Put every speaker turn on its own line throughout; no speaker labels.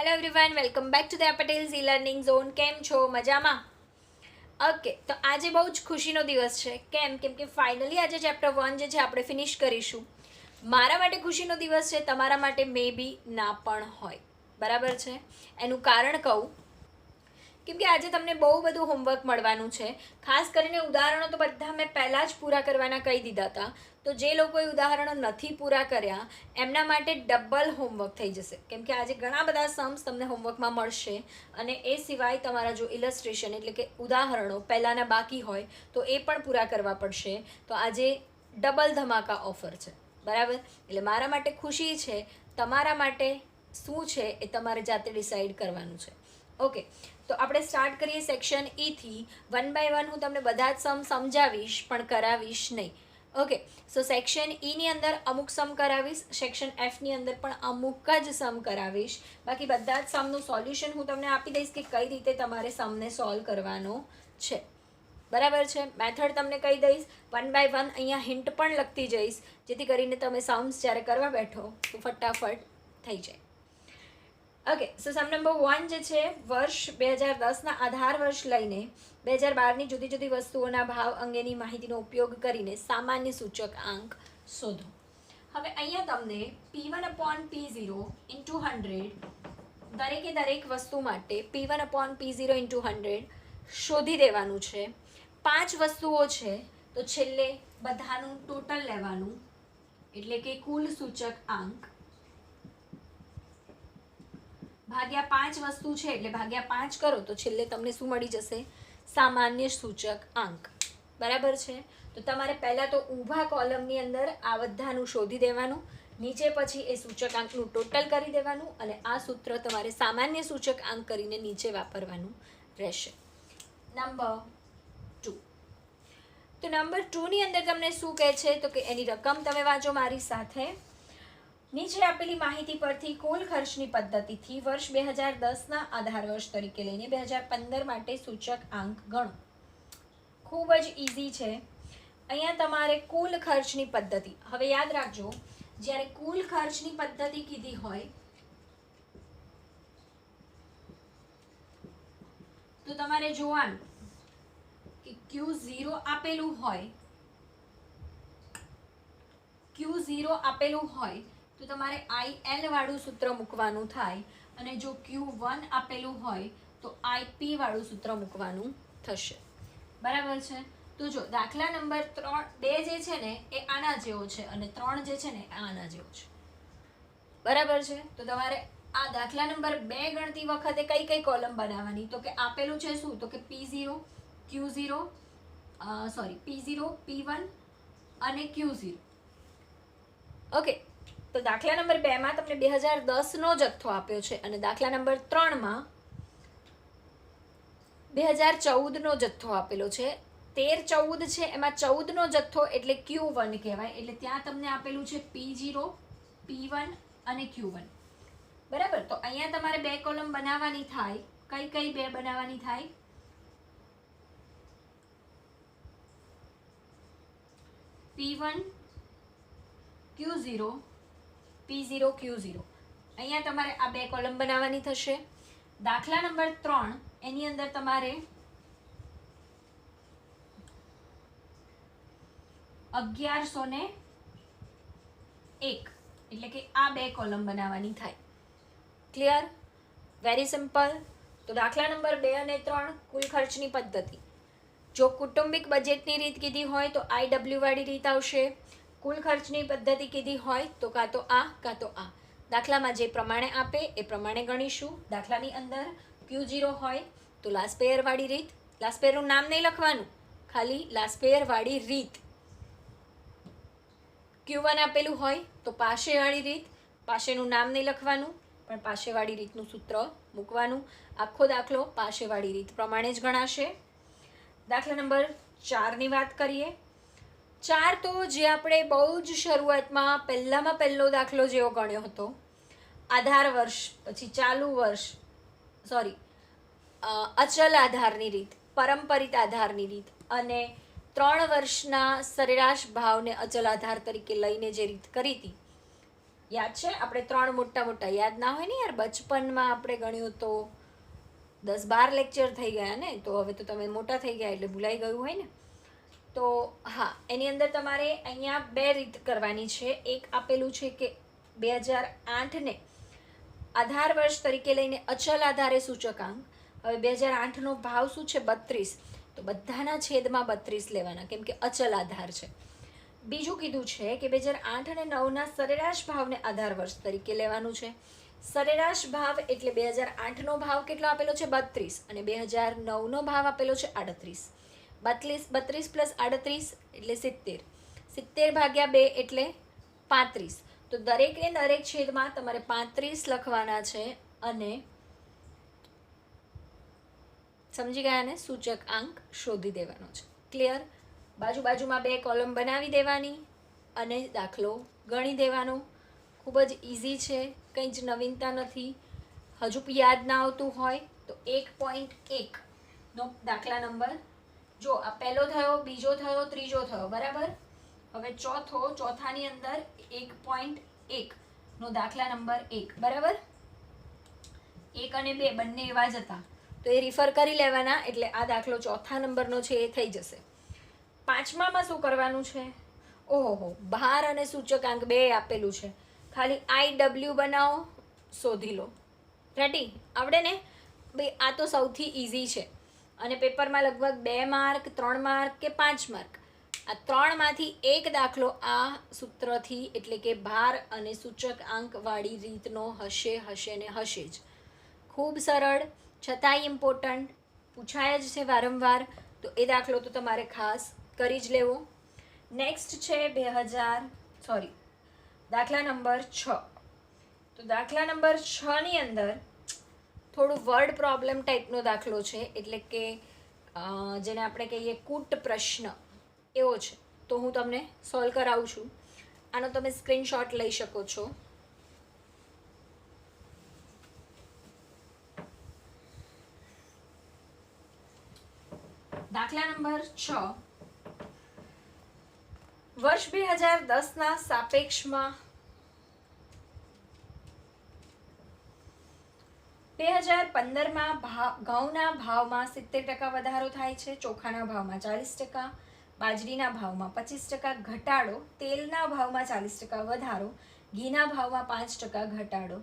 Hello everyone, welcome back to the Patels E learning zone. કેમ છો? મજામાં? ઓકે, તો આજે બહુ જ ખુશીનો દિવસ છે. કેમ કે ફાઇનલી આજે ચેપ્ટર 1 જે છે આપણે ફિનિશ કરીશું. મારા માટે ખુશીનો દિવસ છે, તમારા માટે મે બી ના પણ હોય. બરાબર છે? એનું કારણ કહું, કેમ કે આજે તમને બહુ બધું હોમવર્ક મળવાનું છે. ખાસ કરીને ઉદાહરણો તો બધા મેં પહેલાં જ પૂરા કરવાના કહી દીધા હતા. તો જે લોકોએ ઉદાહરણો નથી પૂરા કર્યા એમના માટે ડબલ હોમવર્ક થઈ જશે, કેમ કે આજે ઘણા બધા સમ્સ તમને હોમવર્કમાં મળશે. અને એ સિવાય તમારા જો ઇલસ્ટ્રેશન એટલે કે ઉદાહરણો પહેલાંના બાકી હોય તો એ પણ પૂરા કરવા પડશે. તો આજે ડબલ ધમાકા ઓફર છે. બરાબર? એટલે મારા માટે ખુશી છે, તમારા માટે શું છે એ તમારે જાતે ડિસાઈડ કરવાનું છે. ઓકે, તો આપણે સ્ટાર્ટ કરીએ સેક્શન ઈથી. 1 બાય 1 હું તમને બધા જ સમ સમજાવીશ પણ કરાવીશ નહીં. ઓકે, સો સેક્શન ઈની અંદર અમુક સમ કરાવીશ, સેક્શન એફની અંદર પણ અમુક જ સમ કરાવીશ. બાકી બધા જ સમનું સોલ્યુશન હું તમને આપી દઈશ કે કઈ રીતે તમારે સમને સોલ્વ કરવાનો છે. બરાબર છે? મેથડ તમને કહી દઈશ. 1 બાય 1 અહીંયા હિન્ટ પણ લખતી જઈશ, જેથી કરીને તમે સમ્સ જ્યારે કરવા બેઠો તો ફટાફટ થઈ જાય. ઓકે, સો સમ નંબર 1 જે છે, વર્ષ 2010ના આધાર વર્ષ લઈને 2012ની જુદી જુદી વસ્તુઓના ભાવ અંગેની માહિતીનો ઉપયોગ કરીને સામાન્ય સૂચક આંક શોધો. હવે અહીંયા તમને P1/P0 ઇન્ટુ 100 દરેક વસ્તુ માટે P1/P0 ઇન્ટુ 100 શોધી દેવાનું છે. 5 વસ્તુઓ છે તો છેલ્લે બધાનું ટોટલ લેવાનું, એટલે કે કુલ સૂચક આંક ભાગ્યા 5 વસ્તુ છે એટલે ભાગ્યા 5 કરો તો છેલ્લે તમને શું મળી જશે? સામાન્ય સૂચક આંક. બરાબર છે? તો તમારે પહેલાં તો ઊભા કોલમની અંદર આ બધાનું શોધી દેવાનું, નીચે પછી એ સૂચક આંકનું ટોટલ કરી દેવાનું, અને આ સૂત્ર તમારે સામાન્ય સૂચક આંક કરીને નીચે વાપરવાનું રહેશે. નંબર 2. તો નંબર 2ની અંદર તમને શું કહે છે? તો કે એની રકમ તમે વાંચો મારી સાથે. નીચે આપેલી માહિતી પરથી કુલ ખર્ચની પદ્ધતિથી વર્ષ 2010ના આધાર વર્ષ તરીકે લઈને 2015 માટે સૂચક આંક ગણો. ખૂબ જ ઇઝી છે. અહીંયા તમારે કુલ ખર્ચની પદ્ધતિ, હવે યાદ રાખજો, જ્યારે કુલ ખર્ચની પદ્ધતિ કીધી હોય તો તમારે જોવાનું કે Q0 આપેલું હોય તો તમારે IL વાળું સૂત્ર મૂકવાનું થાય, અને જો Q1 આપેલું હોય તો IP વાળું સૂત્ર મૂકવાનું થશે. બરાબર છે? તો જો દાખલા નંબર 2 જે છે ને એ આના જેવો છે, અને 3 જે છે ને એ આના જેવો છે. બરાબર છે? તો તમારે આ દાખલા નંબર 2 ગણતી વખતે કઈ કોલમ બનાવવાની? તો કે આપેલું છે શું? તો કે P0, P1 અને Q0. ઓકે, તો દાખલા નંબર 2માં તમને 2010નો જથ્થો આપ્યો છે, અને દાખલા નંબર 3માં 2014નો જથ્થો આપેલો છે. 13-14 છે, એમાં 14નો જથ્થો એટલે Q1 કહેવાય. એટલે ત્યાં તમને આપેલું છે P0, P1 અને Q1. બરાબર? તો અહીંયા તમારે 2 કોલમ બનાવવાની થાય. કઈ 2 બનાવવાની થાય? P1 Q0, P0 Q0. અહીંયા તમારે આ 2 કોલમ બનાવવાની થશે. દાખલા નંબર 3 એની અંદર તમારે 1101 એટલે કે આ 2 કોલમ બનાવવાની થાય. ક્લિયર? Very simple. તો દાખલા નંબર 2 અને 3 કુલ ખર્ચની પદ્ધતિ. જો કુટુંબિક બજેટની રીત કીધી હોય તો IW વાળી રીત આવશે. કુલ ખર્ચની પદ્ધતિ કીધી હોય તો કાં તો આ કાં તો આ. દાખલામાં જે પ્રમાણે આપે એ પ્રમાણે ગણીશું. દાખલાની અંદર Q0 હોય તો લાસ્ટ પેયર વાળી રીત. લાસ્ટ પેયરનું નામ નહીં લખવાનું, ખાલી લાસ્ટ પેયર વાળી રીત. Q1 આપેલું હોય તો પાશેવાળી રીત. પાશેનું નામ નહીં લખવાનું, પણ પાશેવાળી રીતનું સૂત્ર મૂકવાનું. આખો દાખલો પાશેવાળી રીત પ્રમાણે જ ગણાશે. દાખલા નંબર 4ની વાત કરીએ. 4 તો જે આપણે બહુ જ શરૂઆતમાં પહેલો દાખલો જેવો ગણ્યો હતો, આધાર વર્ષ પછી ચાલુ વર્ષ, અચલ આધારની રીત, પરંપરિત આધારની રીત, અને 3 વર્ષના સરેરાશ ભાવને અચલ આધાર તરીકે લઈને જે રીત કરી હતી યાદ છે આપણે 3 મોટા મોટા, યાદ ના હોય ને યાર, બચપનમાં આપણે ગણ્યું તો 10-12 લેક્ચર થઈ ગયા ને, તો હવે તો તમે મોટા થઈ ગયા એટલે ભૂલાઈ ગયું હોય ને. તો હા, એની અંદર તમારે અહીંયા 2 રીત કરવાની છે. એક આપેલું છે કે 2008ને આધાર વર્ષ તરીકે લઈને અચલ આધારે સૂચકાંક. હવે 2008નો ભાવ શું છે? 32. તો બધાના છેદમાં 32 લેવાના, કેમ કે અચલ આધાર છે. બીજું કીધું છે કે 2008 અને 9ના સરેરાશ ભાવને આધાર વર્ષ તરીકે લેવાનું છે. સરેરાશ ભાવ એટલે 2008નો ભાવ કેટલો આપેલો છે? 32, અને 2009નો ભાવ આપેલો છે 38. 32 પ્લસ 38 એટલે 70. 70 ભાગ્યા 2 એટલે 35. તો દરેકને દરેક છેદમાં તમારે 35 લખવાના છે, અને સમજી ગયા ને, સૂચક આંક શોધી દેવાનો છે. ક્લિયર? બાજુમાં 2 કોલમ બનાવી દેવાની અને દાખલો ગણી દેવાનો. ખૂબ જ ઇઝી છે, કંઈ જ નવીનતા નથી. હજુ યાદ ના આવતું હોય તો 1.1નો દાખલા નંબર જો, આ પહેલો થયો, બીજો થયો, ત્રીજો થયો, બરાબર. હવે ચોથાની અંદર 1.1નો દાખલા નંબર 1, બરાબર. 1 અને 2 બંને એવા જ હતા, તો એ રિફર કરી લેવાના, એટલે આ દાખલો ચોથા નંબરનો છે એ થઈ જશે. પાંચમામાં શું કરવાનું છે? ઓહો, ભાર અને સૂચકાંક 2 આપેલું છે, ખાલી IW બનાવો, શોધી લો. રેડી? આવડે ને ભાઈ? આ તો સૌથી ઇઝી છે, અને પેપરમાં લગભગ 2 માર્ક, 3 માર્ક કે 5 માર્ક, આ 3માંથી એક દાખલો આ સૂત્રથી એટલે કે ભાર અને સૂચકાંકવાળી રીતનો હશે ને હશે જ. ખૂબ સરળ, છતાંય ઇમ્પોર્ટન્ટ, પૂછાય જ છે વારંવાર, તો એ દાખલો તો તમારે ખાસ કરી જ લેવો. નેક્સ્ટ છે દાખલા નંબર 6. તો દાખલા નંબર 6ની અંદર થોડું વર્ડ પ્રોબ્લેમ ટાઈપનો દાખલો છે, એટલે કે જેને આપણે કહીએ કૂટ પ્રશ્ન એવો છે. તો હું તમને સોલ્વ કરાવું છું. આનો તમે સ્ક્રીનશોટ લઈ શકો છો. દાખલા નંબર 6. વર્ષ 2010ના સાપેક્ષમાં 2015માં ઘઉંના ભાવમાં 70% વધારો થાય છે, ચોખાના ભાવમાં 40%, બાજરીના ભાવમાં 25% ઘટાડો, તેલના ભાવમાં 40% વધારો, ઘીના ભાવમાં 5% ઘટાડો.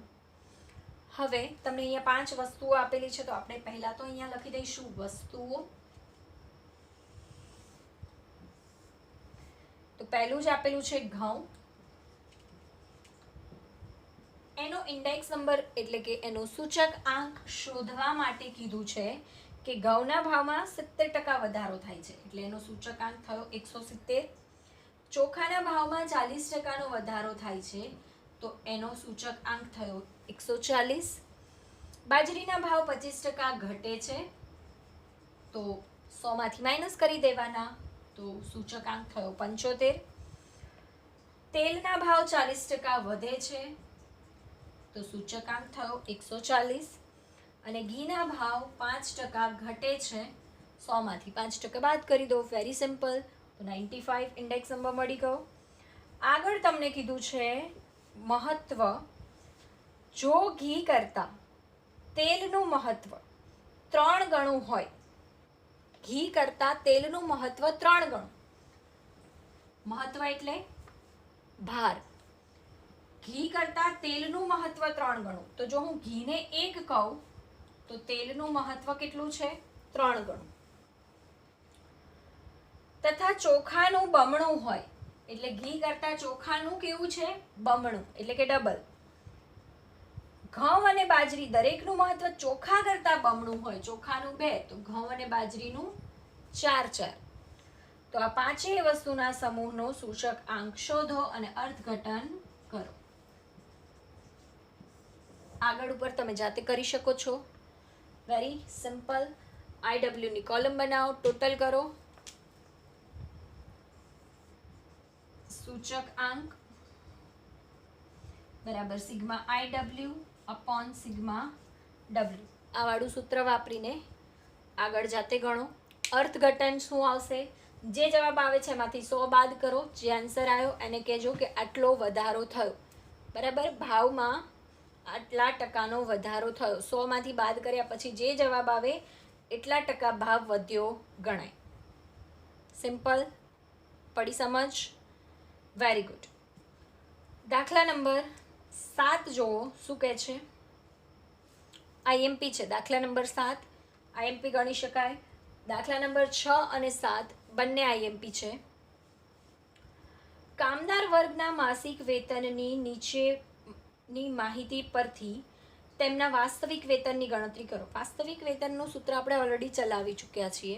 હવે તમને અહીંયા 5 વસ્તુઓ આપેલી છે, તો આપણે પહેલા તો અહીંયા લખી દઈશું વસ્તુઓ. તો પહેલું જ આપેલું છે ઘઉં. એનો ઇન્ડેક્સ નંબર એટલે કે એનો સૂચક આંક શોધવા માટે કીધું છે કે ઘઉંના ભાવમાં 70% વધારો થાય છે, એટલે એનો સૂચક આંક થયો 170. ચોખાના ભાવમાં 40%નો વધારો થાય છે, તો એનો સૂચક આંક થયો 140. બાજરીના ભાવ 25% ઘટે છે, તો 100માંથી માઇનસ કરી દેવાના, તો સૂચક આંક થયો 75. તેલના ભાવ 40% વધે છે, તો સૂચકાંક થયો 140. અને ઘીના ભાવ 5% ઘટે છે, 100માંથી 5% બાદ કરી દો, વેરી સિમ્પલ, તો 95 ઇન્ડેક્સ નંબર મળી ગયો. આગળ તમને કીધું છે મહત્વ. જો ઘી કરતાં તેલનું મહત્વ 3 ગણું હોય, ઘી કરતાં તેલનું મહત્વ 3 ગણું, મહત્વ એટલે ભાર, ઘી કરતાં તેલનું મહત્વ 3 ગણું, તો જો હું ઘીને 1 કહું તો તેલનું મહત્વ કેટલું છે? 3 ગણું. તથા ચોખાનું બમણું હોય, એટલે ઘી કરતાં ચોખાનું કેવું છે? બમણું, એટલે કે ડબલ. ઘઉં અને બાજરી દરેકનું મહત્વ ચોખા કરતાં બમણું હોય, ચોખાનું 2, તો ઘઉં અને બાજરીનું 4. તો આ 5 વસ્તુના સમૂહનો સૂચક આંક શોધો અને અર્થઘટન કરો. આગળ ઉપર તમે જાતે કરી શકો છો, વેરી સિમ્પલ. IW ની કોલમ બનાવો, ટોટલ કરો, સૂચક આંક બરાબર sigma IW upon sigma W. આ વાળું સૂત્ર વાપરીને આગળ જાતે ગણો. અર્થઘટન શું આવશે? જે જવાબ આવે છે એમાંથી 100 બાદ કરો, જે આન્સર આવ્યો એને કહેજો કે આટલો વધારો થયો, બરાબર, ભાવમાં આટલા ટકાનો વધારો થયો. 100માંથી બાદ કર્યા પછી જે જવાબ આવે એટલા ટકા ભાવ વધ્યો ગણાય. સિમ્પલ. પડી સમજ? Very good. દાખલા નંબર 7 જુઓ શું કહે છે. આઈએમપી છે દાખલા નંબર 7. આઈએમપી ગણી શકાય. દાખલા નંબર 6 અને 7 બંને આઈએમપી છે. કામદાર વર્ગના માસિક વેતનની નીચેની માહિતી પરથી તેમના વાસ્તવિક વેતનની ગણતરી કરો. વાસ્તવિક વેતનનું સૂત્ર આપણે ઓલરેડી ચલાવી ચૂક્યા છીએ.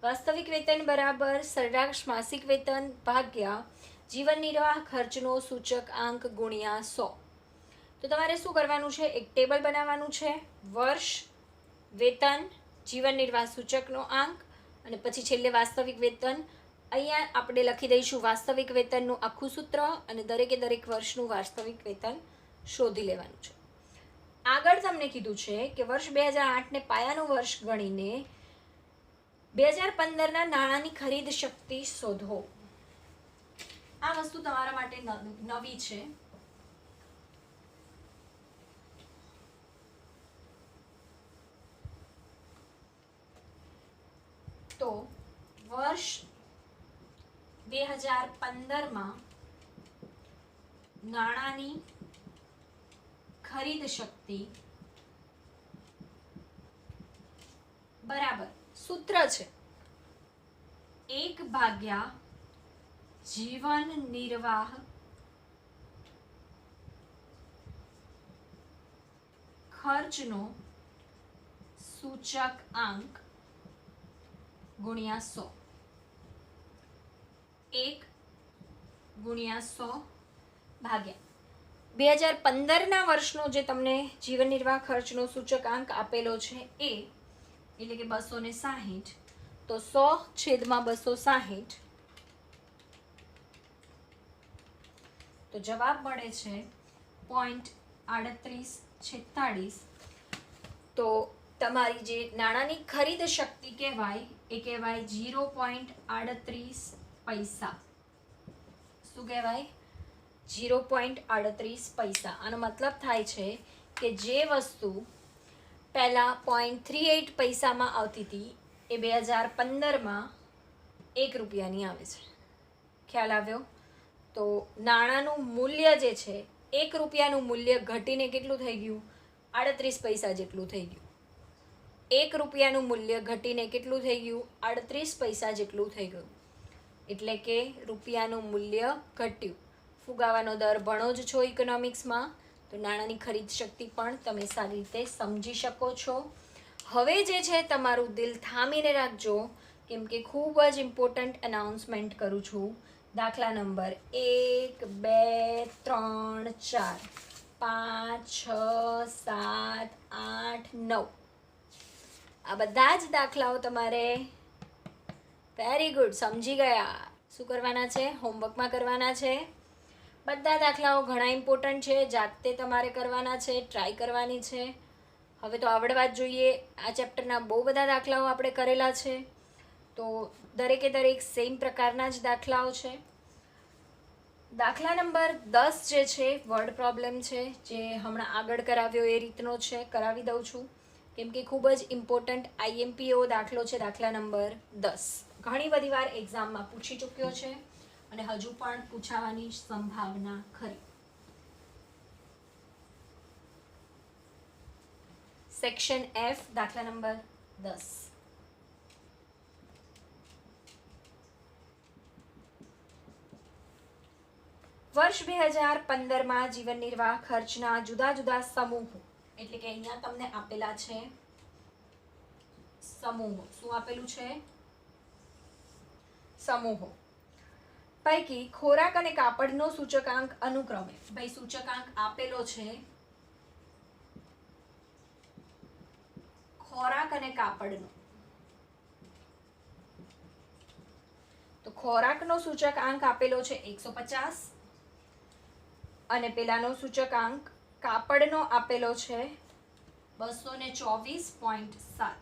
વાસ્તવિક વેતન બરાબર સરેરાશ માસિક વેતન ભાગ્યા જીવન નિર્વાહ ખર્ચનો સૂચક આંક ગુણ્યા 100. તો તમારે શું કરવાનું છે? એક ટેબલ બનાવવાનું છે. વર્ષ, વેતન, જીવન નિર્વાહ સૂચકનો આંક અને પછી છેલ્લે વાસ્તવિક વેતન. અહીંયા આપણે લખી દઈશું વાસ્તવિક વેતનનું આખું સૂત્ર અને દરેકે દરેક વર્ષનું વાસ્તવિક વેતન શોધી લેવાનું છે. આગળ તમને કીધું છે કે વર્ષ 2008ને પાયાનું વર્ષ ગણીને 2015ના નાણાંની ખરીદ શક્તિ શોધો. આ વસ્તુ તમારા માટે નવી છે. તો વર્ષ 2015માં નાણાંની ખરીદ શક્તિ બરાબર સૂત્ર છે 1/જીવન નિર્વાહ ખર્ચનો સૂચક આંક ગુણ્યા 100. 1/100 ભાગ્યા 2015ના વર્ષનો જે તમને જીવન નિર્વાહ ખર્ચનો સૂચકાંક આપેલો છે એ એટલે કે 260. તો 100/260 તો જવાબ મળે છે 0.3846. તો તમારી જે નાણાંની ખરીદ શક્તિ કહેવાય એ કહેવાય 0.38 પૈસા. શું કહેવાય? 0.38 પૈસા. આનો મતલબ થાય છે કે જે વસ્તુ પહેલાં 0.38 પૈસામાં આવતી હતી એ 2015માં 1 રૂપિયાની આવે છે. ખ્યાલ આવ્યો? તો નાણાંનું મૂલ્ય જે છે 1 રૂપિયાનું મૂલ્ય ઘટીને કેટલું થઈ ગયું? 38 પૈસા જેટલું થઈ ગયું. 1 રૂપિયાનું મૂલ્ય ઘટીને કેટલું થઈ ગયું? 38 પૈસા જેટલું થઈ ગયું. એટલે કે રૂપિયાનું મૂલ્ય ઘટ્યું. ફુગાવાનો દર ભણો જ છો ઇકોનોમિક્સમાં, તો નાણાંની ખરીદ શક્તિ પણ તમે સારી રીતે સમજી શકો છો. હવે જે છે તમારું દિલ થામીને રાખજો, કેમ કે ખૂબ જ ઇમ્પોર્ટન્ટ અનાઉન્સમેન્ટ કરું છું. દાખલા નંબર 1, 2, 3, 4, 5, 6, 7, 8, 9 આ બધા જ દાખલાઓ તમારે વેરી ગુડ સમજી ગયા. શું કરવાના છે? હોમવર્કમાં કરવાના છે. બધા દાખલાઓ ઘણા ઇમ્પોર્ટન્ટ છે, જાતે તમારે કરવાના છે, ટ્રાય કરવાની છે. હવે તો આવડવા જ જોઈએ. આ ચેપ્ટરના બહુ બધા દાખલાઓ આપણે કરેલા છે, તો દરેકે દરેક સેમ પ્રકારના જ દાખલાઓ છે. દાખલા નંબર 10 જે છે વર્ડ પ્રોબ્લેમ છે, જે હમણાં આગળ કરાવ્યો એ રીતનો છે, કરાવી દઉં છું કેમ કે ખૂબ જ ઇમ્પોર્ટન્ટ આઈએમપીઓ દાખલો છે. દાખલા નંબર 10 ઘણી બધી વાર એક્ઝામમાં પૂછી ચૂક્યો છે અને હજુ પણ પૂછાવાની સંભાવના ખરી. સેક્શન F દાખલા નંબર 10. વર્ષ 2015માં જીવન નિર્વાહ ખર્ચના જુદા જુદા સમૂહો, એટલે કે અહીંયા તમને આપેલા છે સમૂહો. શું આપેલું છે? સમૂહો પૈકી ખોરાક અને કાપડનો સૂચકાંક અનુક્રમે, ભાઈ સૂચકાંક આપેલો છે ખોરાક અને કાપડનો, તો ખોરાકનો સૂચકાંક આપેલો છે 150 અને પેલાનો સૂચકાંક કાપડનો આપેલો છે 224.7.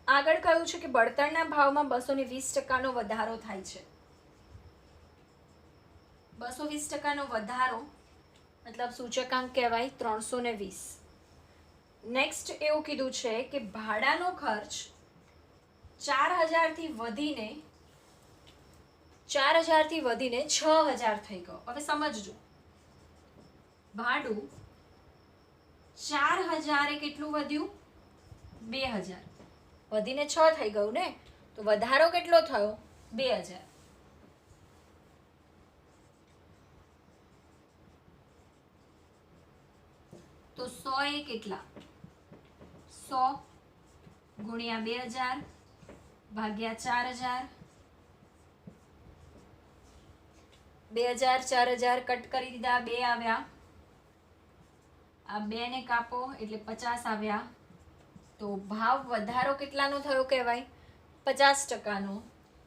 આગળ કહ્યું છે કે બળતણના ભાવમાં 220% વધારો થાય છે. 220% વધારો મતલબ સૂચકાંક કહેવાય 320. નેક્સ્ટ એવું કીધું છે કે ભાડાનો ખર્ચ 4000 થી વધીને 6000 થઈ ગયો. હવે સમજજો, ભાડું 4000 કેટલું વધ્યું? 2000. વધીને 6 થઈ ગયું ને, તો વધારો કેટલો થયો? 2000. તો 100 એ કેટલા? 100 ગુણ્યા 2000 ભાગ્યા 4000. 2000 4000 કટ કરી દીધા, 2 આવ્યા. આ 2 ને કાપો એટલે 50 આવ્યા. તો ભાવ વધારો કેટલાનો થયો કહેવાય? 50%નો.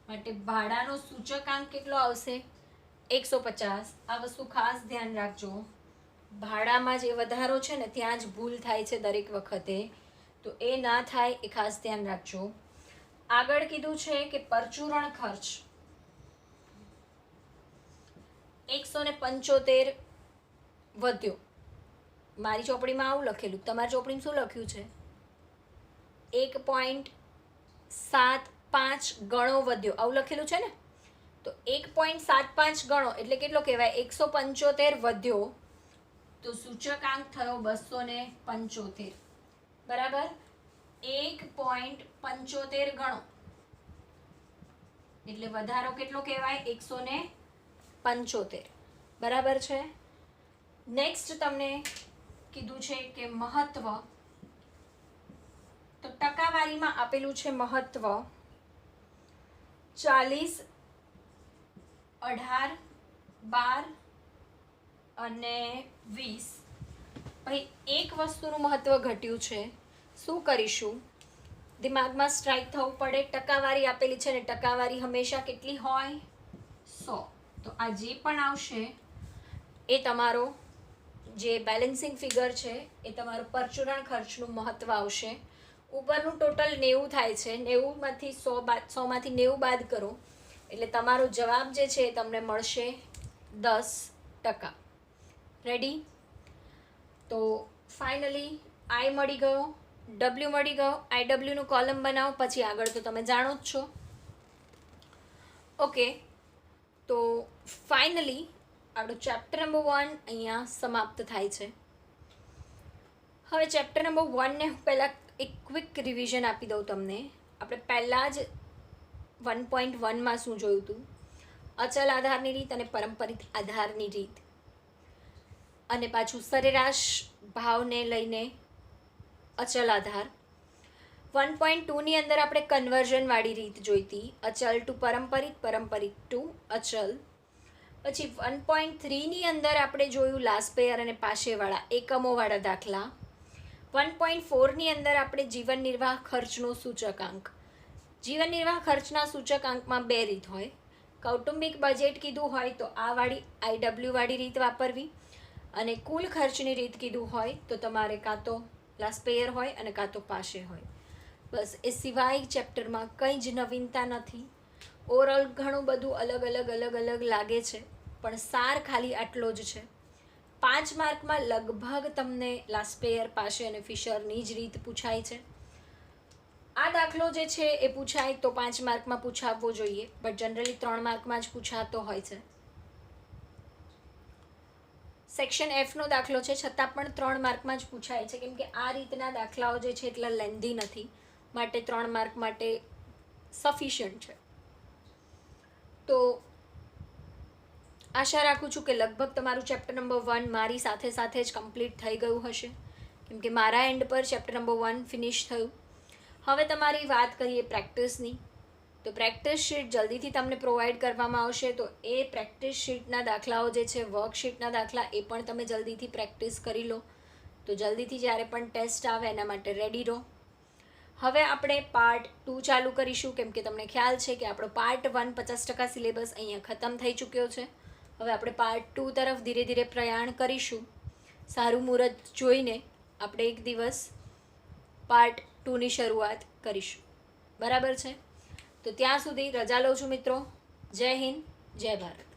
માટે ભાડાનો સૂચકાંક કેટલો આવશે? 150. આ વસ્તુ ખાસ ધ્યાન રાખજો, ભાડામાં જે વધારો છે ને ત્યાં જ ભૂલ થાય છે દરેક વખતે, તો એ ના થાય એ ખાસ ધ્યાન રાખજો. આગળ કીધું છે કે પરચુરણ ખર્ચ 175 વધ્યો. મારી ચોપડીમાં આવું લખેલું, તમારી ચોપડીમાં શું લખ્યું છે? 1.75 ગણો વધ્યો, આવું લખેલું છે ને. તો 1.75 ગણો એટલે કેટલો કહેવાય? 175 વધ્યો, તો સૂચકાંક થયો 275. બરાબર? 1.75 ગણો એટલે વધારો કેટલો કહેવાય? 175. બરાબર છે. નેક્સ્ટ તમને કીધું છે કે મહત્વ, તો ટકાવારીમાં આપેલું છે મહત્વ 40, 18, 12 અને 20. ભાઈ એક વસ્તુનું મહત્વ ઘટ્યું છે, શું કરીશું? દિમાગમાં સ્ટ્રાઇક થવું પડે. ટકાવારી આપેલી છે ને, ટકાવારી હંમેશા કેટલી હોય? 100. તો આ જે પણ આવશે એ તમારો જે બેલેન્સિંગ ફિગર છે એ તમારું પરચુરણ ખર્ચનું મહત્વ આવશે. ઉપરનું ટોટલ 90 થાય છે, 90માંથી 100માંથી 90 બાદ કરો એટલે તમારો જવાબ જે છે એ તમને મળશે 10%. રેડી? તો ફાઇનલી આઈ મળી ગયો, ડબલ્યુ મળી ગયો. IWનું કોલમ બનાવો, પછી આગળ તો તમે જાણો જ છો. ઓકે, તો ફાઇનલી આપણું ચેપ્ટર નંબર 1 અહીંયા સમાપ્ત થાય છે. હવે ચેપ્ટર નંબર 1ને હું પહેલાં એક ક્વિક રિવિઝન આપી દઉં તમને. આપણે પહેલાં જ 1.1માં શું જોયું હતું? અચલ આધારની રીત અને પરંપરિત આધારની રીત, અને પાછું સરેરાશ ભાવને લઈને અચલ આધાર. 1.2ની અંદર આપણે કન્વર્ઝનવાળી રીત જોઈતી, અચલ ટુ પરંપરિત, પરંપરિત ટુ અચલ. પછી 1.3ની અંદર આપણે જોયું લાસ્પેયર અને પાશેવાળા એકમોવાળા દાખલા. 1.4ની અંદર આપણે જીવન નિર્વાહ ખર્ચનો સૂચકાંક. જીવન નિર્વાહ ખર્ચના સૂચકાંકમાં 2 રીત હોય. કૌટુંબિક બજેટ કીધું હોય તો આ વાળી IW વાળી રીત વાપરવી, અને કુલ ખર્ચની રીત કીધું હોય તો તમારે કાં તો લાસ્પેયર હોય અને કાં તો પાશે હોય. બસ એ સિવાય ચેપ્ટરમાં કંઈ જ નવીનતા નથી. ઓવરઓલ ઘણું બધું અલગ અલગ લાગે છે, પણ સાર ખાલી આટલો જ છે. 5 માર્કમાં લગભગ તમને લાસ્પેયર, પાશે અને ફિશરની જ રીત પૂછાય છે. આ દાખલો જે છે એ પૂછાય તો 5 માર્કમાં પૂછાવવો જોઈએ, બટ જનરલી 3 માર્કમાં જ પૂછાતો હોય છે. સેક્શન Fનો દાખલો છે છતાં પણ 3 માર્કમાં જ પૂછાય છે, કેમ કે આ રીતના દાખલાઓ જે છે એટલા લેન્ધી નથી, માટે 3 માર્ક માટે સફિશિયન્ટ છે. તો આશા રાખું છું કે લગભગ તમારું ચેપ્ટર નંબર 1 મારી સાથે સાથે જ કમ્પ્લીટ થઈ ગયું હશે, કેમ કે મારા એન્ડ પર ચેપ્ટર નંબર 1 ફિનિશ થયું. હવે તમારી વાત કરીએ પ્રેક્ટિસની, તો પ્રેક્ટિસ શીટ જલ્દીથી તમને પ્રોવાઈડ કરવામાં આવશે. તો એ પ્રેક્ટિસ શીટના દાખલાઓ જે છે, વર્કશીટના દાખલા, એ પણ તમે જલ્દીથી પ્રેક્ટિસ કરી લો, તો જલ્દીથી જ્યારે પણ ટેસ્ટ આવે એના માટે રેડી રહો. હવે આપણે પાર્ટ 2 ચાલુ કરીશું, કેમ કે તમને ખ્યાલ છે કે આપણો પાર્ટ 1 50% સિલેબસ અહીંયા ખતમ થઈ ચૂક્યો છે. હવે આપણે પાર્ટ 2 તરફ ધીરે ધીરે પ્રયાણ કરીશું. સારું મુહૂર્ત જોઈને આપણે એક દિવસ પાર્ટ 2ની શરૂઆત કરીશું. બરાબર છે? તો ત્યાં સુધી રજા લઉં છું મિત્રો. જય હિન્દ, જય ભારત.